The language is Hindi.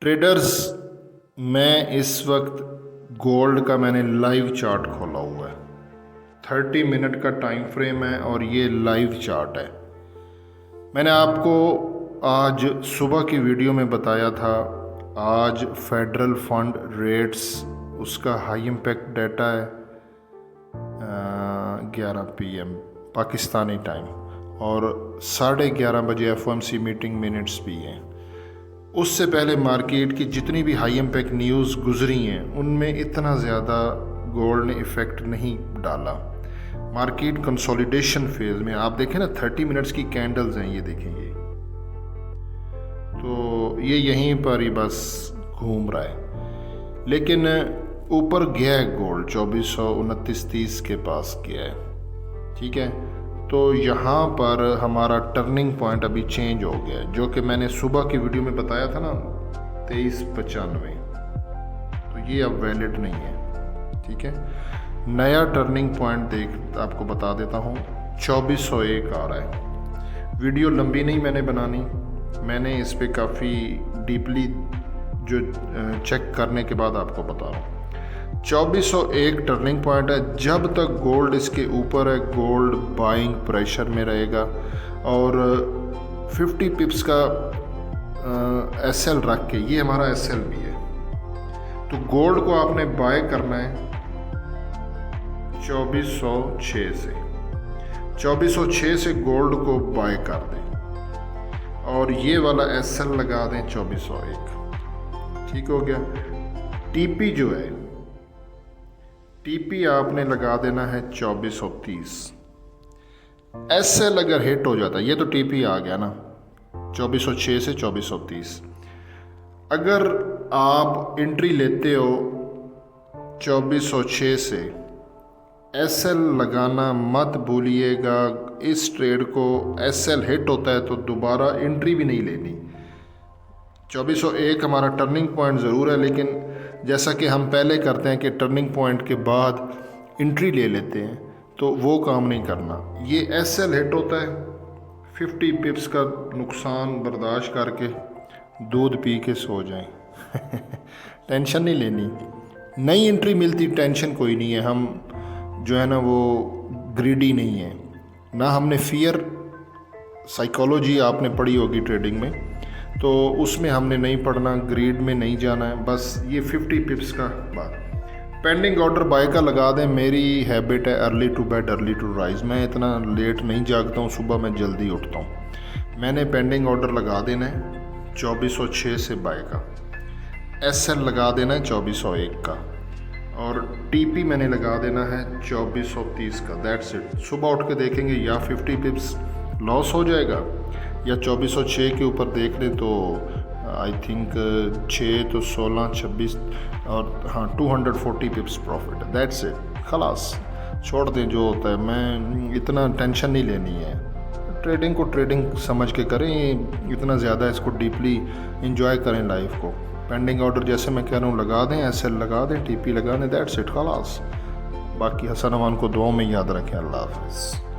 ट्रेडर्स, मैं इस वक्त गोल्ड का मैंने लाइव चार्ट खोला हुआ है। 30 मिनट का टाइम फ्रेम है और ये लाइव चार्ट है। मैंने आपको आज सुबह की वीडियो में बताया था, आज फेडरल फंड रेट्स उसका हाई इम्पैक्ट डाटा है 11 PM पाकिस्तानी टाइम और 11:30 बजे FOMC मीटिंग मिनट्स भी हैं। उससे पहले मार्केट की जितनी भी हाई इम्पैक्ट न्यूज़ गुजरी हैं उनमें इतना ज़्यादा गोल्ड ने इफ़ेक्ट नहीं डाला। मार्केट कंसोलिडेशन फेज में आप देखें ना, 30 मिनट्स की कैंडल्स हैं, ये देखें, ये तो ये यहीं पर ही बस घूम रहा है, लेकिन ऊपर गया है गोल्ड 2429-30 के पास गया है। ठीक है, तो यहाँ पर हमारा टर्निंग पॉइंट अभी चेंज हो गया है, जो कि मैंने सुबह की वीडियो में बताया था ना 2395, तो ये अब वैलिड नहीं है। ठीक है, नया टर्निंग पॉइंट देख आपको बता देता हूँ, 2401 आ रहा है। वीडियो लंबी नहीं मैंने बनानी, मैंने इस पर काफ़ी डीपली जो चेक करने के बाद आपको बता रहा हूँ। 2401 टर्निंग पॉइंट है। जब तक गोल्ड इसके ऊपर है, गोल्ड बाइंग प्रेशर में रहेगा और 50 पिप्स का SL रख के, ये हमारा SL भी है, तो गोल्ड को आपने बाय करना है 2406 से। 2406 से गोल्ड को बाय कर दें और ये वाला SL लगा दें 2401। ठीक हो गया। TP जो है, TP आपने लगा देना है 2430। SL अगर हिट हो जाता है, ये तो TP आ गया ना 2406 से 2430। अगर आप एंट्री लेते हो 2406 से, SL लगाना मत भूलिएगा। इस ट्रेड को SL हिट होता है तो दोबारा एंट्री भी नहीं लेनी। 2401 हमारा टर्निंग पॉइंट ज़रूर है, लेकिन जैसा कि हम पहले करते हैं कि टर्निंग पॉइंट के बाद एंट्री ले लेते हैं, तो वो काम नहीं करना। ये SL हिट होता है, 50 पिप्स का नुकसान बर्दाश्त करके दूध पी के सो जाएं। टेंशन नहीं लेनी, नई एंट्री मिलती टेंशन कोई नहीं है। हम जो है ना वो ग्रीडी नहीं है ना, हमने फियर साइकोलॉजी आपने पढ़ी होगी ट्रेडिंग में, तो उसमें हमने नहीं पढ़ना, ग्रीड में नहीं जाना है। बस ये 50 पिप्स का बात। पेंडिंग ऑर्डर बाय का लगा दें। मेरी हैबिट है early to bed early to rise, मैं इतना लेट नहीं जागता हूँ, सुबह मैं जल्दी उठता हूँ। मैंने पेंडिंग ऑर्डर लगा देना है 2406 से बाय का, SL लगा देना है 2401 का और TP मैंने लगा देना है 2430 का। That's it. सुबह उठ के देखेंगे या 50 पिप्स लॉस हो जाएगा या 2406 के ऊपर देख लें तो आई थिंक 6 तो 16 26 और हाँ 240 पिप्स प्रॉफिट। दैट्स इट, खलास छोड़ दें जो होता है। मैं इतना टेंशन नहीं लेनी है, ट्रेडिंग को ट्रेडिंग समझ के करें, इतना ज़्यादा इसको डीपली इंजॉय करें लाइफ को। पेंडिंग ऑर्डर जैसे मैं कह रहा हूँ लगा दें, SL लगा दें, TP लगा दें, दैट्स इट, खलास। बाकी हसन अमान को दुआ में याद रखें। अल्लाह हाफ़िज़।